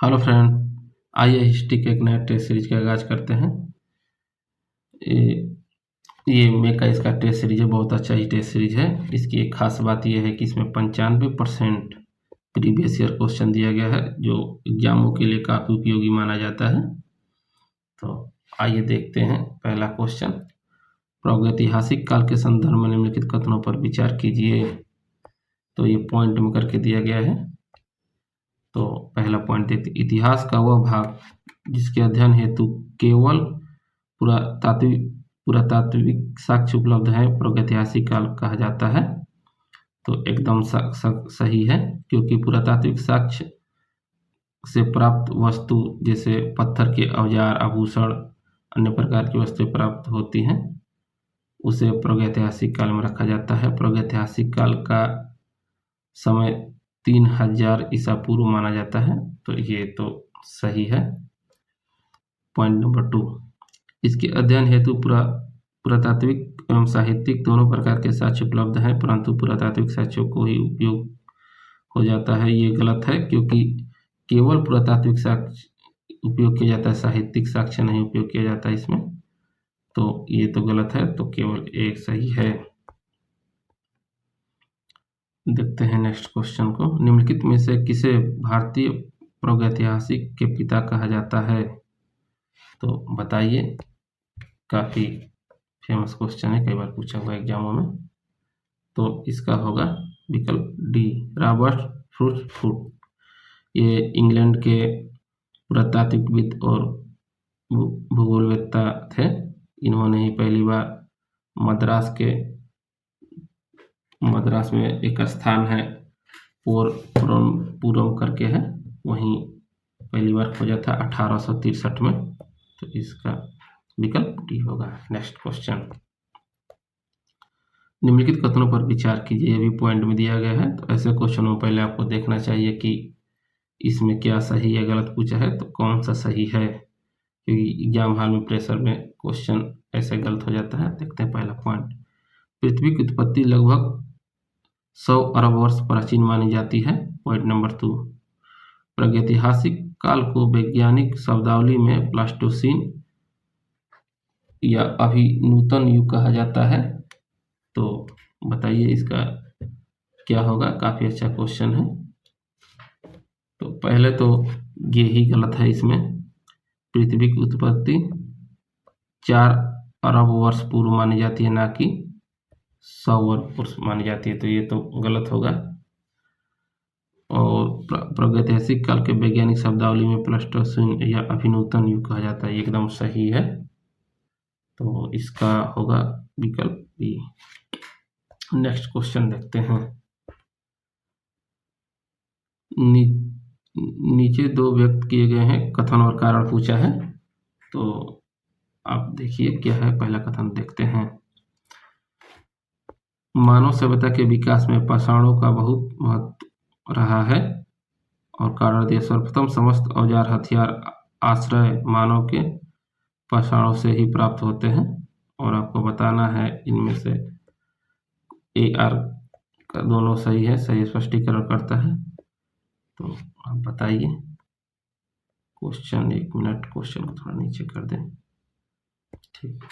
Hello friend, आइए history के एक नया टेस्ट सीरीज का आगाज करते हैं। ये मेका इसका टेस्ट सीरीज है, बहुत अच्छा ही टेस्ट सीरीज है। इसकी एक खास बात यह है कि इसमें 95% प्रीवियस ईयर क्वेश्चन दिया गया है, जो एग्जामों के लिए काफ़ी उपयोगी माना जाता है। तो आइए देखते हैं पहला क्वेश्चन। प्रागैतिहासिक काल के संदर्भ में निम्नलिखित कथनों पर विचार कीजिए। तो ये पॉइंट में करके दिया गया है। तो पहला पॉइंट देखते, इतिहास का वह भाग जिसके अध्ययन हेतु केवल पुरातात्विक साक्ष्य उपलब्ध है प्रागैतिहासिक काल कहा जाता है। तो एकदम सही है, क्योंकि पुरातात्विक साक्ष्य से प्राप्त वस्तु जैसे पत्थर के औजार, आभूषण, अन्य प्रकार की वस्तुएं प्राप्त होती हैं, उसे प्रागैतिहासिक काल में रखा जाता है। प्रागैतिहासिक काल का समय 3000 ईसा पूर्व माना जाता है। तो ये तो सही है। पॉइंट नंबर 2, इसके अध्ययन हेतु पुरातात्विक एवं साहित्यिक दोनों प्रकार के साक्ष्य उपलब्ध हैं, परंतु पुरातात्विक साक्ष्यों को ही उपयोग हो जाता है। ये गलत है, क्योंकि केवल पुरातात्विक साक्ष्य उपयोग किया जाता है, साहित्यिक साक्ष्य नहीं उपयोग किया जाता इसमें। तो ये तो गलत है, तो केवल एक सही है। देखते हैं नेक्स्ट क्वेश्चन को। निम्नलिखित में से किसे भारतीय प्रागैतिहासिक के पिता कहा जाता है? तो बताइए। काफ़ी फेमस क्वेश्चन है, कई बार पूछा हुआ एग्जामों में। तो इसका होगा विकल्प डी, रॉबर्ट फुट। ये इंग्लैंड के पुरातात्विकविद और भूगोलवेत्ता थे। इन्होंने ही पहली बार मद्रास में एक स्थान है पुरम करके है, वहीं पहली बार खोजा था 1863 में। तो इसका विकल्प डी होगा। नेक्स्ट क्वेश्चन, निम्नलिखित कथनों पर विचार कीजिए। ये भी पॉइंट में दिया गया है। तो ऐसे क्वेश्चनों में पहले आपको देखना चाहिए कि इसमें क्या सही या गलत पूछा है, तो कौन सा सही है, क्योंकि एग्जाम हॉल में प्रेशर में क्वेश्चन ऐसे गलत हो जाता है। देखते हैं पहला पॉइंट, पृथ्वी की उत्पत्ति लगभग 100 अरब वर्ष प्राचीन मानी जाती है। पॉइंट नंबर 2, प्रागैतिहासिक काल को वैज्ञानिक शब्दावली में प्लास्टोसीन या अभिनूतन युग कहा जाता है। तो बताइए इसका क्या होगा। काफ़ी अच्छा क्वेश्चन है। तो पहले तो ये ही गलत है। इसमें पृथ्वी की उत्पत्ति 4 अरब वर्ष पूर्व मानी जाती है, ना कि 100 वर्ष पूर्व मानी जाती है। तो ये तो गलत होगा। और प्रागैतिहासिक काल के वैज्ञानिक शब्दावली में प्लास्टोसीन या अभिनूतन युग कहा जाता है, एकदम सही है। तो इसका होगा विकल्प बी। नेक्स्ट क्वेश्चन देखते हैं। नीचे 2 व्यक्त किए गए हैं, कथन और कारण पूछा है। तो आप देखिए क्या है। पहला कथन देखते हैं, मानव सभ्यता के विकास में पाषाणों का बहुत महत्व रहा है। और कारण दिया, सर्वप्रथम समस्त औजार, हथियार, आश्रय मानव के पाषाणों से ही प्राप्त होते हैं। और आपको बताना है इनमें से ए आर का दोनों सही है, सही स्पष्टीकरण करता है। तो आप बताइए क्वेश्चन। 1 मिनट, क्वेश्चन को थोड़ा नीचे कर दें। ठीक,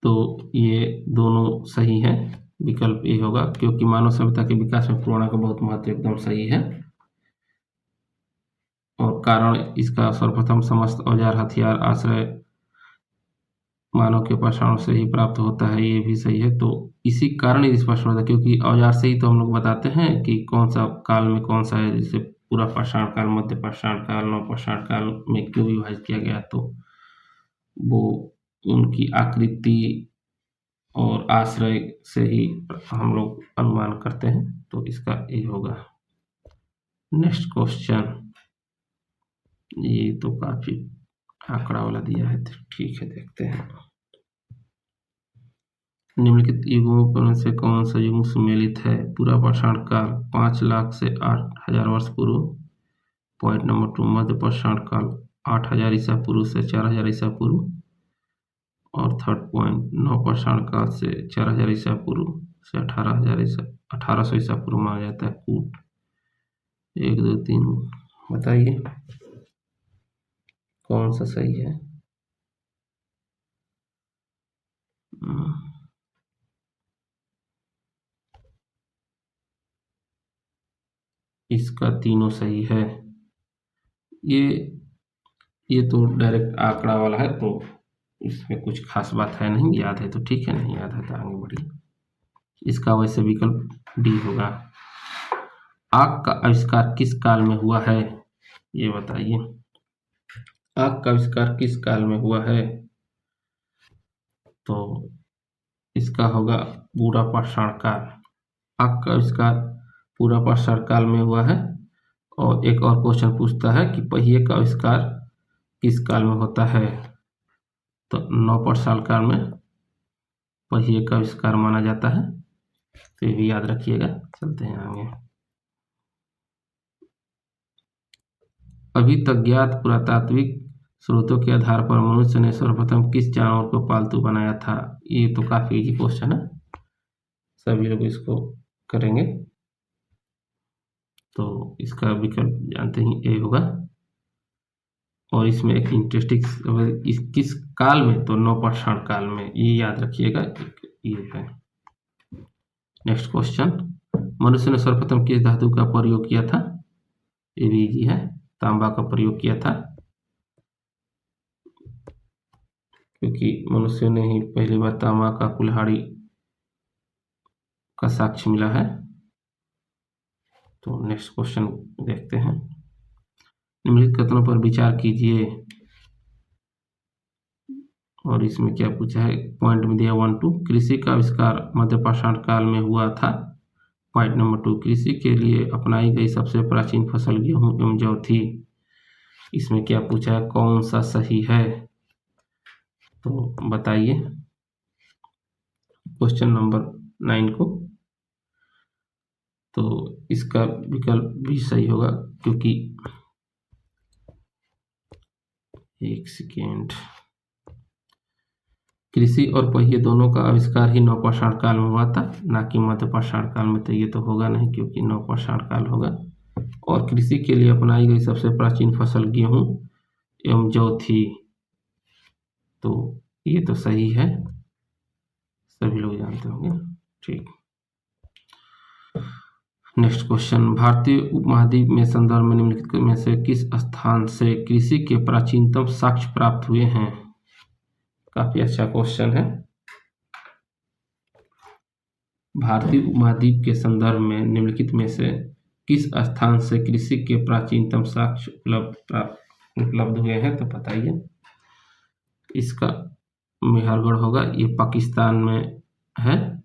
तो ये दोनों सही है। विकल्प ए होगा, क्योंकि मानव सभ्यता के विकास में पुराणों का बहुत महत्व, एकदम सही है। और कारण इसका, सर्वप्रथम समस्त औजार, हथियार, आश्रय मानव के पाषाणों से ही प्राप्त होता है, ये भी सही है। तो इसी कारण ही स्पष्ट होता है, क्योंकि औजार से ही तो हम लोग बताते हैं कि कौन सा काल में कौन सा है। जैसे पूरा पाषाण काल, मध्य पाषाण काल, नव पाषाण काल में क्यों विभाजित किया गया, तो वो उनकी आकृति और आश्रय से ही हम लोग अनुमान करते हैं। तो इसका ये होगा। नेक्स्ट क्वेश्चन, ये तो काफी आंकड़ा वाला दिया है, ठीक है, देखते हैं। निम्नलिखित युगों में से कौन सा युग सुमेलित है? पूरा पाषाण काल 5 लाख से 8000 वर्ष पूर्व। पॉइंट नंबर 2, मध्य पाषाण काल 8000 ईसा पूर्व से 4000 ईसा पूर्व। और थर्ड पॉइंट, नव पाषाण काल से 4000 ईसा पूर्व से 1800 ईसा पूर्व माना जाता है। कूट 1 2 3 बताइए कौन सा सही है। इसका तीनों सही है। ये तो डायरेक्ट आंकड़ा वाला है, तो इसमें कुछ खास बात है नहीं, याद है तो ठीक है, नहीं याद है तो आगे बढ़िए। इसका वैसे विकल्प डी होगा। आग का आविष्कार किस काल में हुआ है, ये बताइए। आग का आविष्कार किस काल में हुआ है, तो इसका होगा पूरा पाषाण काल। आग का आविष्कार पूरा पाषाण काल में हुआ है। और एक और क्वेश्चन पूछता है कि पहिए का आविष्कार किस काल में होता है, तो नवपाषाण काल में पहिए का आविष्कार माना जाता है। तो ये भी याद रखिएगा। चलते हैं आगे। अभी तक ज्ञात पुरातात्विक स्रोतों के आधार पर मनुष्य ने सर्वप्रथम किस जानवर को पालतू बनाया था। ये तो काफी इजी क्वेश्चन है, सभी लोग इसको करेंगे। तो इसका विकल्प जानते ही ए होगा। और इसमें एक इंटरेस्टिंग इस किस काल में, तो नवपाषाण काल में, ये याद रखिएगा। ये है। नेक्स्ट क्वेश्चन, मनुष्य ने सर्वप्रथम किस धातु का प्रयोग किया था। ये भी इजी है, तांबा का प्रयोग किया था, क्योंकि मनुष्य ने ही पहली बार तांबा का कुल्हाड़ी का साक्ष्य मिला है। तो नेक्स्ट क्वेश्चन देखते हैं। निम्नलिखित कथनों पर विचार कीजिए। और इसमें क्या पूछा है, पॉइंट में दिया 1 2, कृषि का आविष्कार मध्यपाषाण काल में हुआ था। पॉइंट नंबर 2, कृषि के लिए अपनाई गई सबसे प्राचीन फसल गेहूं एवं जौ थी। इसमें क्या पूछा है, कौन सा सही है, तो बताइए क्वेश्चन नंबर 9 को। तो इसका विकल्प भी सही होगा, क्योंकि एक सेकेंड, कृषि और पहिए दोनों का आविष्कार ही नवपाषाण काल में हुआ था, ना कि मध्यपाषाण काल में। तो ये तो होगा नहीं, क्योंकि नवपाषाण काल होगा। और कृषि के लिए अपनाई गई सबसे प्राचीन फसल गेहूं एवं जौ थी। तो ये तो सही है, सभी लोग जानते होंगे। ठीक। नेक्स्ट क्वेश्चन, भारतीय उपमहाद्वीप में संदर्भ में निम्नलिखित में से किस स्थान से कृषि के प्राचीनतम साक्ष्य प्राप्त हुए हैं। काफी अच्छा क्वेश्चन है। भारतीय उपमहाद्वीप के संदर्भ में निम्नलिखित में से किस स्थान से कृषि के प्राचीनतम साक्ष्य उपलब्ध हुए हैं, तो बताइए। इसका मेहरगढ़ होगा, ये पाकिस्तान में है।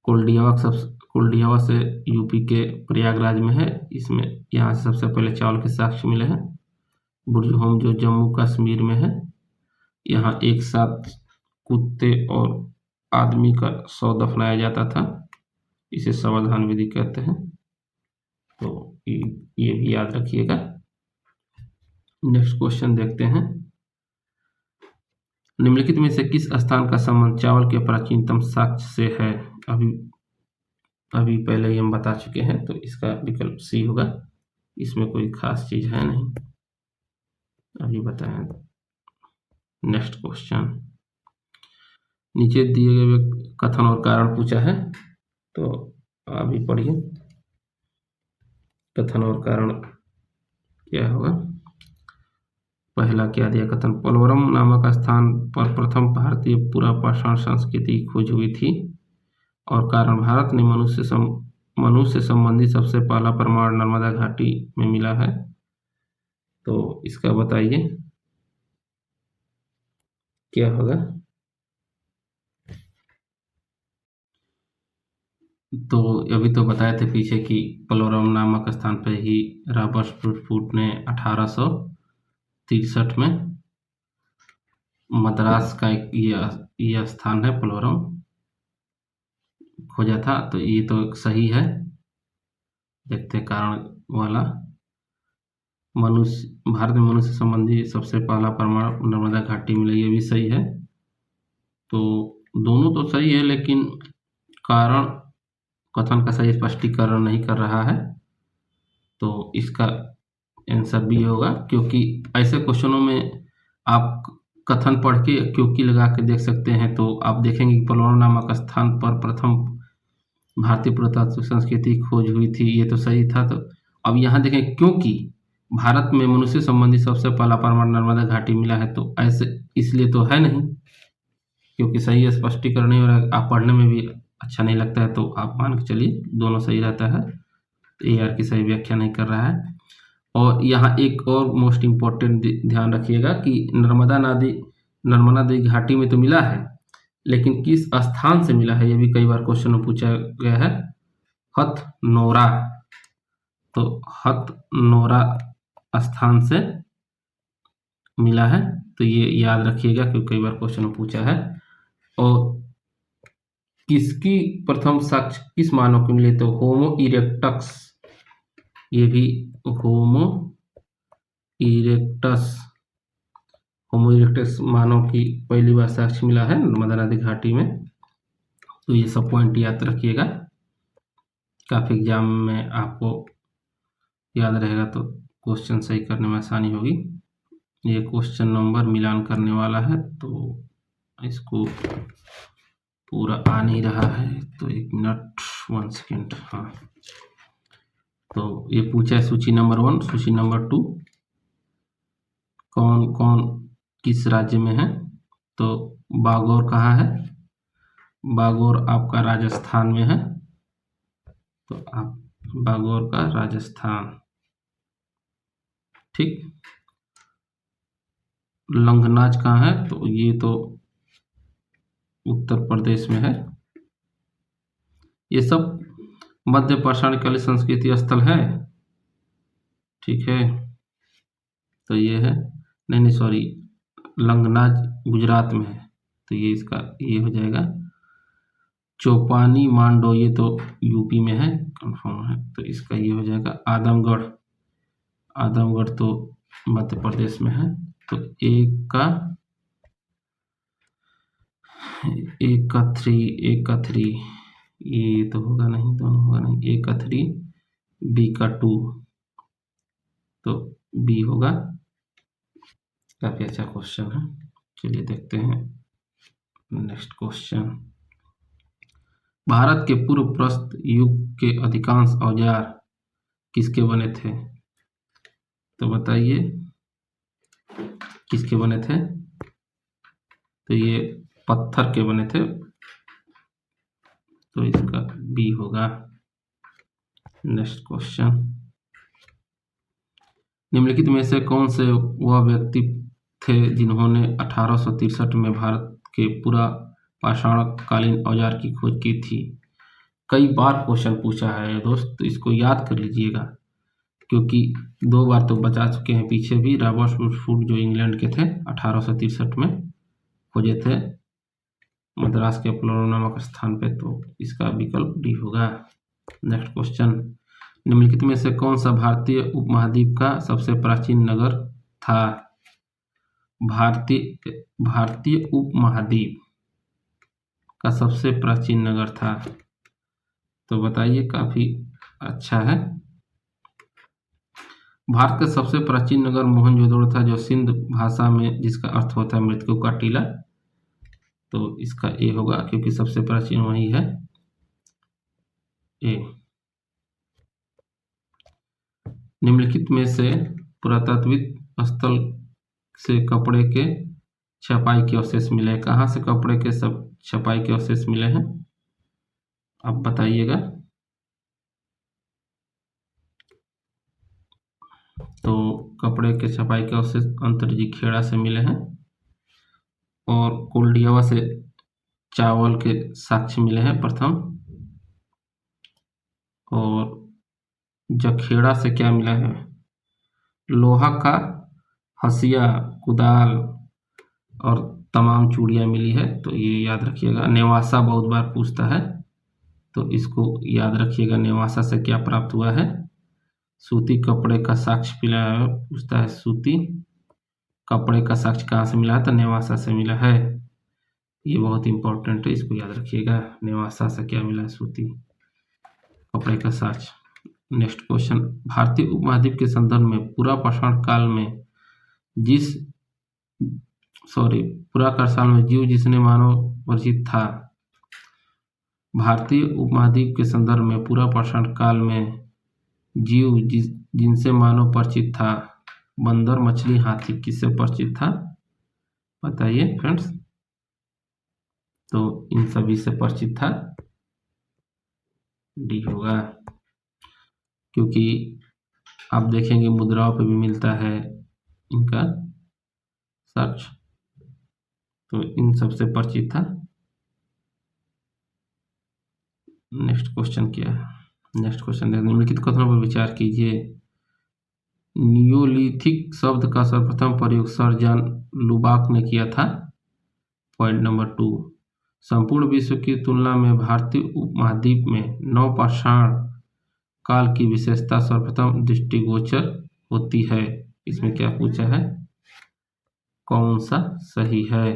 कुलडियावा से यूपी के प्रयागराज में है। इसमें यहाँ से सबसे पहले चावल के साक्ष्य मिले हैं। बुरजहोम जो जम्मू कश्मीर में है, यहाँ एक साथ कुत्ते और आदमी का शव दफनाया जाता था, इसे शवाधान विधि कहते हैं। तो ये भी याद रखिएगा। नेक्स्ट क्वेश्चन देखते हैं। निम्नलिखित में से किस स्थान का संबंध चावल के प्राचीनतम साक्ष्य से है। अभी पहले ही हम बता चुके हैं, तो इसका विकल्प सी होगा। इसमें कोई खास चीज है नहीं, अभी बताएं। नेक्स्ट क्वेश्चन, नीचे दिए गए कथन और कारण पूछा है, तो अभी पढ़िए। कथन और कारण क्या होगा। पहला क्या दिया कथन, पोलवरम नामक स्थान पर प्रथम भारतीय पुरापाषाण संस्कृति की खोज हुई थी। और कारण, भारत ने मनुष्य संबंधी सबसे पहला प्रमाण नर्मदा घाटी में मिला है। तो इसका बताइए क्या होगा। तो अभी तो बताए थे पीछे कि पोलवरम नामक स्थान पर ही रॉबर्ट ने 1863 में मद्रास का एक यह स्थान है पोलवरम खोजा था। तो ये तो सही है। देखते हैं कारण वाला, भारत में मनुष्य संबंधी सबसे पहला प्रमाण नर्मदा घाटी मिला, ये भी सही है। तो दोनों तो सही है, लेकिन कारण कथन का सही स्पष्टीकरण नहीं कर रहा है, तो इसका आंसर बी होगा, क्योंकि ऐसे क्वेश्चनों में आप कथन पढ़ के क्योंकि लगा के देख सकते हैं, तो आप देखेंगे कि पलवल नामक स्थान पर प्रथम भारतीय पुरातात्विक संस्कृति की खोज हुई थी, ये तो सही था। तो अब यहाँ देखें, क्योंकि भारत में मनुष्य संबंधी सबसे पहला परमाणु नर्मदा घाटी मिला है, तो ऐसे इसलिए तो है नहीं, क्योंकि सही स्पष्टीकरण नहीं हो रहा है, आप पढ़ने में भी अच्छा नहीं लगता है, तो आप मान के चलिए दोनों सही रहता है, तो ए आर की सही व्याख्या नहीं कर रहा है। और यहाँ एक और मोस्ट इम्पोर्टेंट ध्यान रखिएगा कि नर्मदा नदी घाटी में तो मिला है, लेकिन किस स्थान से मिला है, ये भी कई बार क्वेश्चन में पूछा गया है। हथनोरा, तो हथनोरा स्थान से मिला है, तो ये याद रखिएगा क्योंकि कई बार क्वेश्चन में पूछा है। और किसकी प्रथम साक्ष्य किस मानव को मिले, तो होमो इरेक्टस, ये भी होमो इरेक्टस मानव की पहली बार साक्ष्य मिला है नर्मदा नदी घाटी में। तो ये सब पॉइंट याद रखिएगा, काफी एग्जाम में आपको याद रहेगा, तो क्वेश्चन सही करने में आसानी होगी। ये क्वेश्चन नंबर मिलान करने वाला है, तो इसको पूरा आ नहीं रहा है, तो 1 मिनट 1 सेकेंड। हाँ, तो ये पूछा है सूची नंबर 1, सूची नंबर 2 कौन कौन किस राज्य में है, तो बागौर कहाँ है, बागौर आपका राजस्थान में है, तो आप बागौर का राजस्थान, ठीक। लंगनाज कहाँ है, तो ये तो उत्तर प्रदेश में है। ये सब मध्य पाषाणकालीन संस्कृति स्थल है, ठीक है। तो ये है, नहीं सॉरी, लंगनाज गुजरात में है, तो ये इसका ये हो जाएगा। चौपानी मांडो, ये तो यूपी में है, कंफर्म है, तो इसका ये हो जाएगा। आदमगढ़ तो मध्य प्रदेश में है, तो एक का थ्री, ये तो होगा नहीं, दोनों होगा नहीं, ए का 3 बी का 2, तो बी होगा। काफी अच्छा क्वेश्चन है, चलिए देखते हैं नेक्स्ट क्वेश्चन। भारत के पूर्व प्रस्तर युग के अधिकांश औजार किसके बने थे, तो बताइए किसके बने थे, तो ये पत्थर के बने थे, तो इसका बी होगा। नेक्स्ट क्वेश्चन, निम्नलिखित में से कौन से वह व्यक्ति थे जिन्होंने 1863 में भारत के पूरा पाषाणकालीन औजार की खोज की थी। कई बार क्वेश्चन पूछा है दोस्त, तो इसको याद कर लीजिएगा, क्योंकि 2 बार तो बचा चुके हैं पीछे भी। रॉबर्ट जो इंग्लैंड के थे, 1863 में खोजे थे मद्रास के पलवल नामक स्थान पे, तो इसका विकल्प डी होगा। नेक्स्ट क्वेश्चन, निम्नलिखित में से कौन सा भारतीय उपमहाद्वीप का सबसे प्राचीन नगर था, भारतीय उपमहाद्वीप का सबसे प्राचीन नगर था, तो बताइए। काफी अच्छा है, भारत का सबसे प्राचीन नगर मोहनजोदड़ो था, जो सिंध भाषा में जिसका अर्थ होता है मृतकों का टीला, तो इसका ए होगा, क्योंकि सबसे प्राचीन वही है, ए। निम्नलिखित में से पुरातात्विक स्थल से कपड़े के छपाई के अवशेष मिले, कहाँ से कपड़े के सब छपाई के अवशेष मिले हैं, आप बताइएगा। तो कपड़े के छपाई के अवशेष अंतरजी खेड़ा से मिले हैं, और कोल्डियावा से चावल के साक्ष्य मिले हैं प्रथम, और जखेड़ा से क्या मिला है, लोहा का हसिया, कुदाल और तमाम चूड़ियाँ मिली है, तो ये याद रखिएगा। नेवासा बहुत बार पूछता है, तो इसको याद रखिएगा, नेवासा से क्या प्राप्त हुआ है, सूती कपड़े का साक्ष्य मिला है, पूछता है सूती कपड़े का साक्ष्य कहाँ से मिला है, तो नेवासा से मिला है। ये बहुत इंपॉर्टेंट है, इसको याद रखिएगा। नेवासा से क्या मिला? सूती, कपड़े का साज। नेक्स्ट क्वेश्चन, भारतीय उपमहाद्वीप के संदर्भ में पूरा पाषाण काल में जिस पुराकाल में जीव जिसने मानव वर्जित था। भारतीय उपमहाद्वीप के संदर्भ में पूरा पाषाण काल में जीव जिनसे मानव परिचित था। बंदर, मछली, हाथी, किससे परिचित था? बताइए फ्रेंड्स। तो इन सभी से परिचित था, डी होगा। क्योंकि आप देखेंगे मुद्राओं पे भी मिलता है इनका साक्ष्य, तो इन सबसे परिचित था। नेक्स्ट क्वेश्चन क्या है? नेक्स्ट क्वेश्चन निम्नलिखित कथनों पर विचार कीजिए। नियोलिथिक शब्द का सर्वप्रथम प्रयोग सर जॉन लुबाक ने किया था। पॉइंट नंबर 2, संपूर्ण विश्व की तुलना में भारतीय उपमहाद्वीप में नवपाषाण काल की विशेषता सर्वप्रथम दृष्टिगोचर होती है। इसमें क्या पूछा है? कौन सा सही है?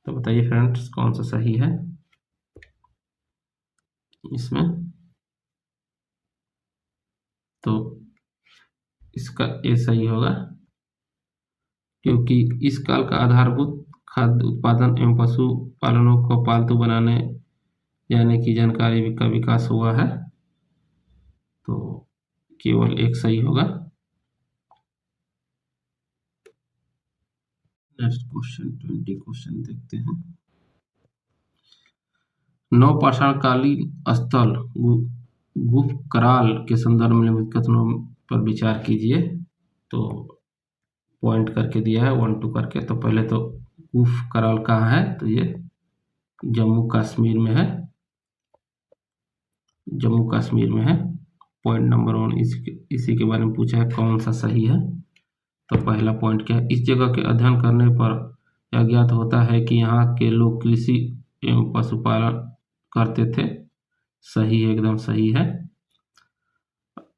तो बताइए फ्रेंड्स, कौन सा सही है इसमें? तो इसका ए सही होगा, क्योंकि इस काल का आधारभूत खाद्य उत्पादन एवं पशु पालनों को पालतू बनाने जाने की जानकारी का विकास हुआ है। तो केवल एक सही होगा। नेक्स्ट क्वेश्चन 20 क्वेश्चन देखते हैं। नवपाषाणकालीन स्थल गुफकराल के संदर्भ में निम्नलिखित कथनों पर विचार कीजिए। तो पॉइंट करके दिया है 1 2 करके। तो पहले तो गुफकराल कहाँ है? तो ये जम्मू कश्मीर में है, जम्मू कश्मीर में है। पॉइंट नंबर 1 इसी के बारे में पूछा है, कौन सा सही है? तो पहला पॉइंट क्या है? इस जगह के अध्ययन करने पर यह ज्ञात होता है कि यहाँ के लोग कृषि एवं पशुपालन करते थे। सही है, एकदम सही है।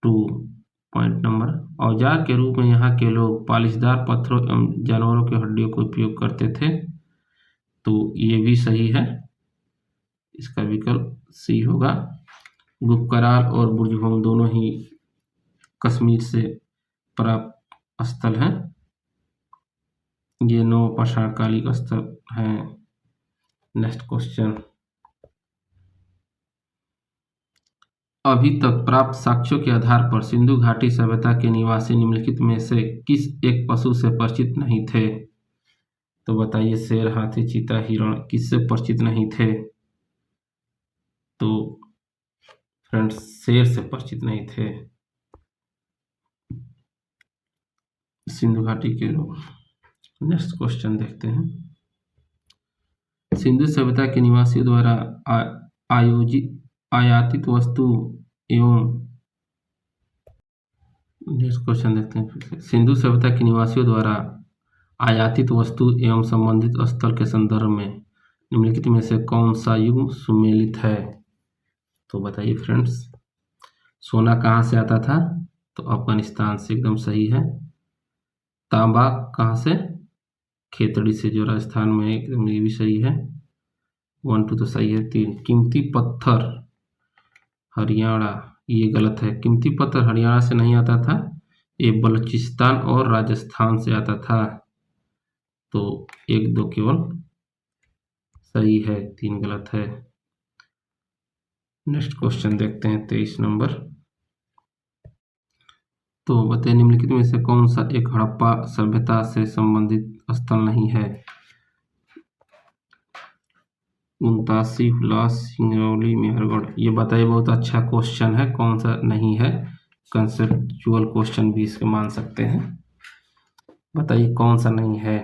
2 पॉइंट नंबर, औजार के रूप में यहाँ के लोग पालिशदार पत्थरों एवं जानवरों की हड्डियों का उपयोग करते थे। तो ये भी सही है, इसका विकल्प सी होगा। गुफकराल और बुर्जहोम दोनों ही कश्मीर से प्राप्त स्थल हैं। ये नवपाषाणकालीन स्थल हैं। नेक्स्ट क्वेश्चन, अभी तक प्राप्त साक्ष्यों के आधार पर सिंधु घाटी सभ्यता के निवासी निम्नलिखित में से किस एक पशु से परिचित नहीं थे? तो बताइए, शेर, हाथी, चीता, हिरण, किससे परिचित नहीं थे? तो फ्रेंड्स, शेर से परिचित नहीं थे सिंधु घाटी के लोग। नेक्स्ट क्वेश्चन देखते हैं। सिंधु सभ्यता के निवासियों द्वारा आयातित वस्तु एवं नेक्स्ट क्वेश्चन देखते हैं। सिंधु सभ्यता के निवासियों द्वारा आयातित वस्तु एवं संबंधित स्थल के संदर्भ में निम्नलिखित में से कौन सा युग सुमेलित है? तो बताइए फ्रेंड्स। सोना कहाँ से आता था? तो अफगानिस्तान से, एकदम सही है। तांबा कहाँ से? खेतड़ी से, जो राजस्थान में है, एकदम ये भी सही है। 1 2 तो सही है। 3 कीमती पत्थर हरियाणा, ये गलत है। कीमती पत्थर हरियाणा से नहीं आता था, ये बलूचिस्तान और राजस्थान से आता था। तो 1 2 केवल सही है, 3 गलत है। नेक्स्ट क्वेश्चन देखते हैं 23 नंबर। तो बताइए, निम्नलिखित में से कौन सा एक हड़प्पा सभ्यता से संबंधित स्थल नहीं है? 79, हुलास, सिंगरौली, मेहरगढ़। ये बताइए, बहुत अच्छा क्वेश्चन है, कौन सा नहीं है? कंसेप्चुअल क्वेश्चन भी इसके मान सकते हैं। बताइए कौन सा नहीं है?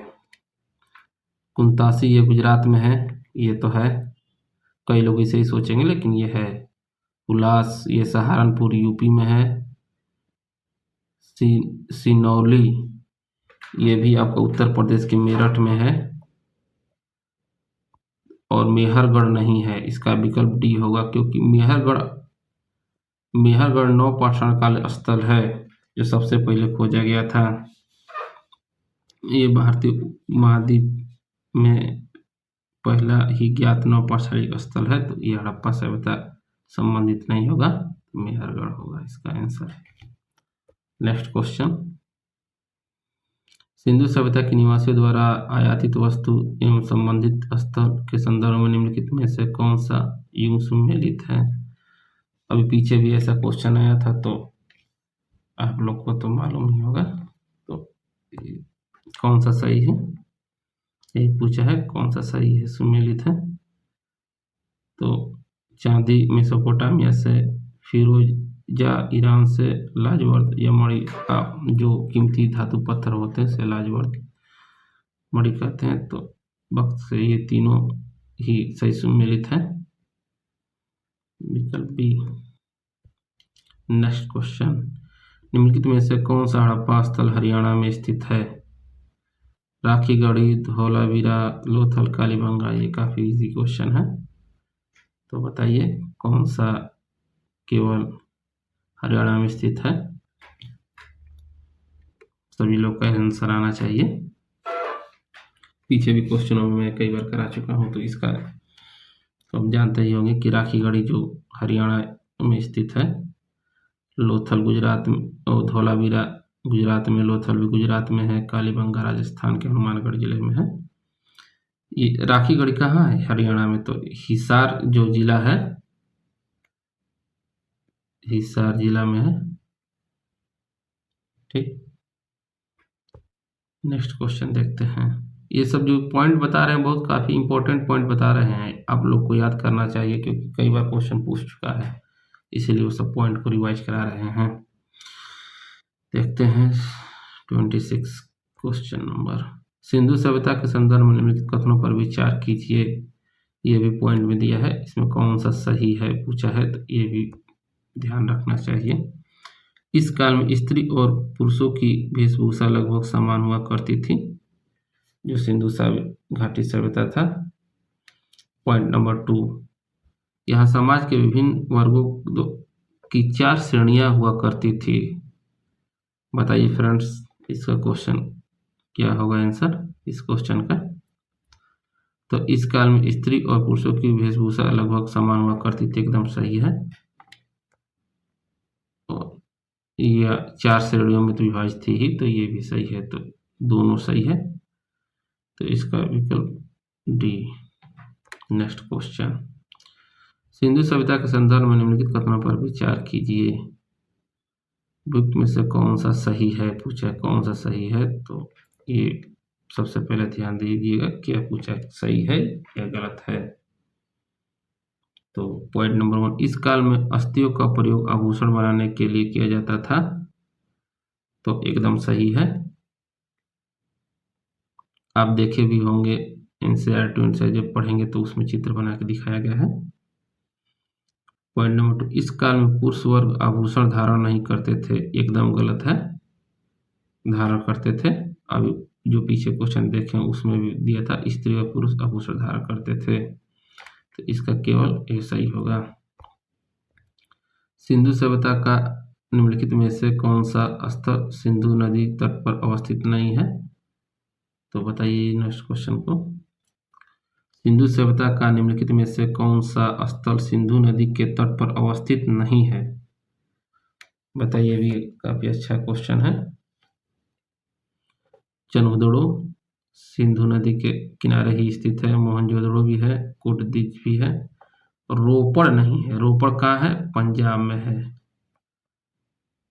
79 ये गुजरात में है, ये तो है, कई लोग इसे ही सोचेंगे लेकिन ये है। हुलास ये सहारनपुर यूपी में है। सिनौली ये भी आपका उत्तर प्रदेश के मेरठ में है। और मेहरगढ़ नहीं है, इसका विकल्प डी होगा, क्योंकि मेहरगढ़ नवपाषाण काल स्थल है जो सबसे पहले खोजा गया था। ये भारतीय महाद्वीप में पहला ही ज्ञात नौपाषाणिक स्थल है, तो ये हड़प्पा सभ्यता संबंधित नहीं होगा, मेहरगढ़ होगा इसका आंसर। नेक्स्ट क्वेश्चन, सिंधु सभ्यता के निवासियों द्वारा आयातित वस्तु एवं संबंधित स्थल के संदर्भ में निम्नलिखित में से कौन सा युग सुमेलित है। अभी पीछे भी ऐसा क्वेश्चन आया था, तो आप लोग को तो मालूम ही होगा, तो कौन सा सही है, यही पूछा है कौन सा सही है, सुमेलित है। तो चांदी मेसोपोटामिया से, फिरोजा ईरान से, लाजवर्द या मणि जो कीमती धातु पत्थर होते हैं से लाजवर्द मणि कहते हैं, तो वक्त से ये तीनों ही सही सुमेलित है, विकल्प बी। नेक्स्ट क्वेश्चन, निम्नलिखित में से कौन सा हड़प्पा स्थल हरियाणा में स्थित है। राखीगढ़ी, धौलावीरा, लोथल, कालीबंगा, ये काफी इजी क्वेश्चन है, तो बताइए कौन सा केवल हरियाणा में स्थित है। सभी लोग का आंसर आना चाहिए, पीछे भी क्वेश्चनों में मैं कई बार करा चुका हूं, तो इसका तो आप जानते ही होंगे कि राखीगढ़ी जो हरियाणा में स्थित है, लोथल गुजरात में और धौलावीरा गुजरात में, लोथल भी गुजरात में है, कालीबंगा राजस्थान के हनुमानगढ़ जिले में है। ये राखीगढ़ी कहाँ है हरियाणा में, तो हिसार जो जिला है, हिसार जिला में है, ठीक। नेक्स्ट क्वेश्चन देखते हैं, ये सब जो पॉइंट बता रहे हैं बहुत काफ़ी इंपॉर्टेंट पॉइंट बता रहे हैं, आप लोग को याद करना चाहिए क्योंकि कई बार क्वेश्चन पूछ चुका है, इसीलिए वो सब पॉइंट को रिवाइज करा रहे हैं। देखते हैं 26 क्वेश्चन नंबर, सिंधु सभ्यता के संदर्भ में निम्नलिखित कथनों पर विचार कीजिए। ये भी पॉइंट में दिया है, इसमें कौन सा सही है पूछा है, तो ये भी ध्यान रखना चाहिए। इस काल में स्त्री और पुरुषों की वेशभूषा लगभग समान हुआ करती थी, जो सिंधु घाटी सभ्यता था। पॉइंट नंबर 2, यहाँ समाज के विभिन्न वर्गों की 4 श्रेणियां हुआ करती थी। बताइए फ्रेंड्स, इसका क्वेश्चन क्या होगा आंसर इस क्वेश्चन का। तो इस काल में स्त्री और पुरुषों की वेशभूषा लगभग समान हुआ करती थी, एकदम सही है। और यह 4 श्रेणियों में तो विभाजित थी ही, तो ये भी सही है, तो दोनों सही है, तो इसका विकल्प डी। नेक्स्ट क्वेश्चन, सिंधु सभ्यता के संदर्भ में निम्नलिखित कथनों पर विचार कीजिए। उपयुक्त में से कौन सा सही है पूछा है, कौन सा सही है, तो ये सबसे पहले ध्यान दीजिएगा क्या पूछा है, सही है या गलत है। तो पॉइंट नंबर 1, इस काल में अस्थियों का प्रयोग आभूषण बनाने के लिए किया जाता था, तो एकदम सही है। आप देखे भी होंगे एनसीईआरटी से जब पढ़ेंगे तो उसमें चित्र बना के दिखाया गया है। पॉइंट नंबर 2, इस काल में पुरुष वर्ग आभूषण धारण नहीं करते थे, एकदम गलत है, धारण करते थे। अभी जो पीछे क्वेश्चन देखे उसमें भी दिया था स्त्री और पुरुष आभूषण धारण करते थे, तो इसका केवल ये सही होगा। सिंधु सभ्यता का निम्नलिखित में से कौन सा स्थल सिंधु नदी तट पर अवस्थित नहीं है, तो बताइए नेक्स्ट क्वेश्चन को। सिंधु सभ्यता का निम्नलिखित में से कौन सा स्थल सिंधु नदी के तट पर अवस्थित नहीं है, बताइए, भी काफी अच्छा क्वेश्चन है। चनहुदड़ो सिंधु नदी के किनारे ही स्थित है, मोहनजोदड़ो भी है, कोटद्दीज भी है, रोपड़ नहीं है। रोपड़ कहाँ है, पंजाब में है,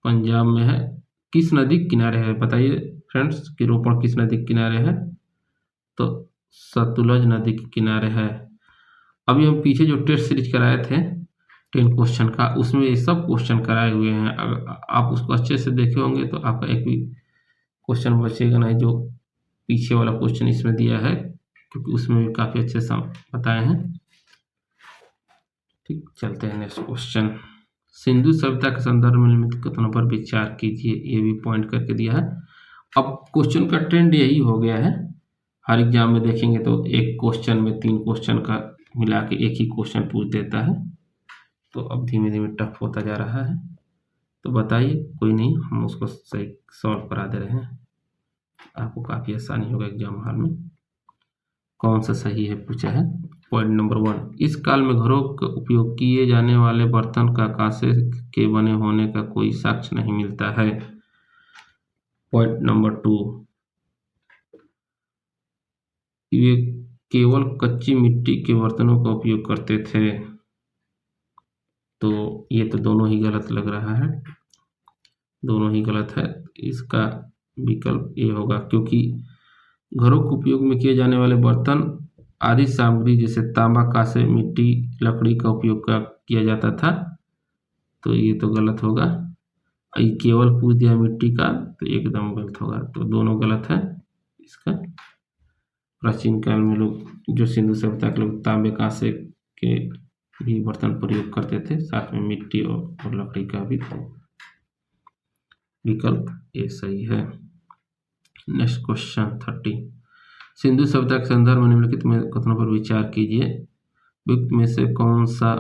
पंजाब में है। किस नदी के किनारे है बताइए फ्रेंड्स कि रोपड़ किस नदी के किनारे है, तो सतलुज नदी के किनारे है। अभी हम पीछे जो टेस्ट सीरीज कराए थे 10 क्वेश्चन का, उसमें ये सब क्वेश्चन कराए हुए हैं, अगर आप उसको अच्छे से देखे होंगे तो आपका एक भी क्वेश्चन बचेगा नहीं जो पीछे वाला क्वेश्चन इसमें दिया है, क्योंकि उसमें भी काफ़ी अच्छे से बताए हैं। ठीक, चलते हैं नेक्स्ट क्वेश्चन, सिंधु सभ्यता के संदर्भ में निम्नलिखित कथनों पर विचार कीजिए, ये भी पॉइंट करके दिया है। अब क्वेश्चन का ट्रेंड यही हो गया है, हर एग्जाम में देखेंगे तो एक क्वेश्चन में 3 क्वेश्चन का मिला के एक ही क्वेश्चन पूछ देता है, तो अब धीमे धीमे टफ होता जा रहा है। तो बताइए, कोई नहीं, हम उसको सही सॉल्व करा दे रहे हैं, आपको काफ़ी आसानी होगा एग्जाम हॉल में। कौन सा सही है पूछा है। पॉइंट नंबर 1, इस काल में घरों का उपयोग किए जाने वाले बर्तन का कांसे के बने होने का कोई साक्ष्य नहीं मिलता है। पॉइंट नंबर 2, ये केवल कच्ची मिट्टी के बर्तनों का उपयोग करते थे। तो ये तो दोनों ही गलत लग रहा है, दोनों ही गलत है। इसका विकल्प ये होगा, क्योंकि घरों के उपयोग में किए जाने वाले बर्तन आदि सामग्री जैसे तांबा, कांसे, मिट्टी, लकड़ी का उपयोग किया जाता था। तो ये तो गलत होगा। ये केवल पूछ दिया मिट्टी का, तो एकदम गलत होगा। तो दोनों गलत है इसका। प्राचीन काल में लोग, जो सिंधु सभ्यता के लोग, तांबे, कांसे के भी बर्तन प्रयोग करते थे, साथ में मिट्टी और लकड़ी का भी। विकल्प ये सही है। नेक्स्ट क्वेश्चन 30, सिंधु सभ्यता के संदर्भ में निम्नलिखित में कथनों पर विचार कीजिए, विकल्प में से कौन सा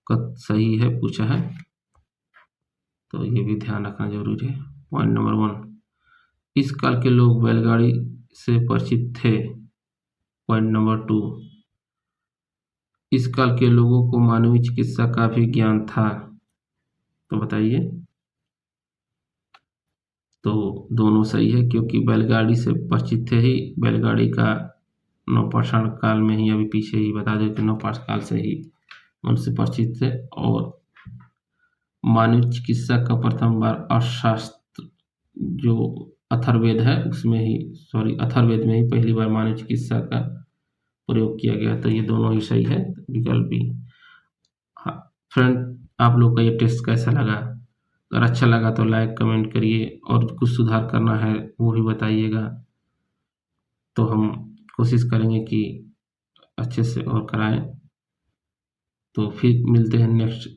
कथन सही है पूछा है। तो ये भी ध्यान रखना जरूरी है। पॉइंट नंबर 1, इस काल के लोग बैलगाड़ी से परिचित थे। पॉइंट नंबर 2, इस काल के लोगों को मानवीय चिकित्सा का भी ज्ञान था। तो बताइए। तो दोनों सही है, क्योंकि बैलगाड़ी से परिचित थे ही। बैलगाड़ी का नवपाषाण काल में ही, अभी पीछे ही बता दें कि नवपाषाण काल से ही उनसे परिचित थे। और मानवीय चिकित्सा का प्रथम बार अर्थशास्त्र, जो अथर्ववेद है उसमें ही, अथर्ववेद में ही पहली बार मानवीय चिकित्सा का प्रयोग किया गया। तो ये दोनों ही सही है, विकल्प बी। हाँ फ्रेंड, आप लोग का ये टेस्ट कैसा लगा? अगर अच्छा लगा तो लाइक कमेंट करिए, और कुछ सुधार करना है वो भी बताइएगा, तो हम कोशिश करेंगे कि अच्छे से और कराएं। तो फिर मिलते हैं नेक्स्ट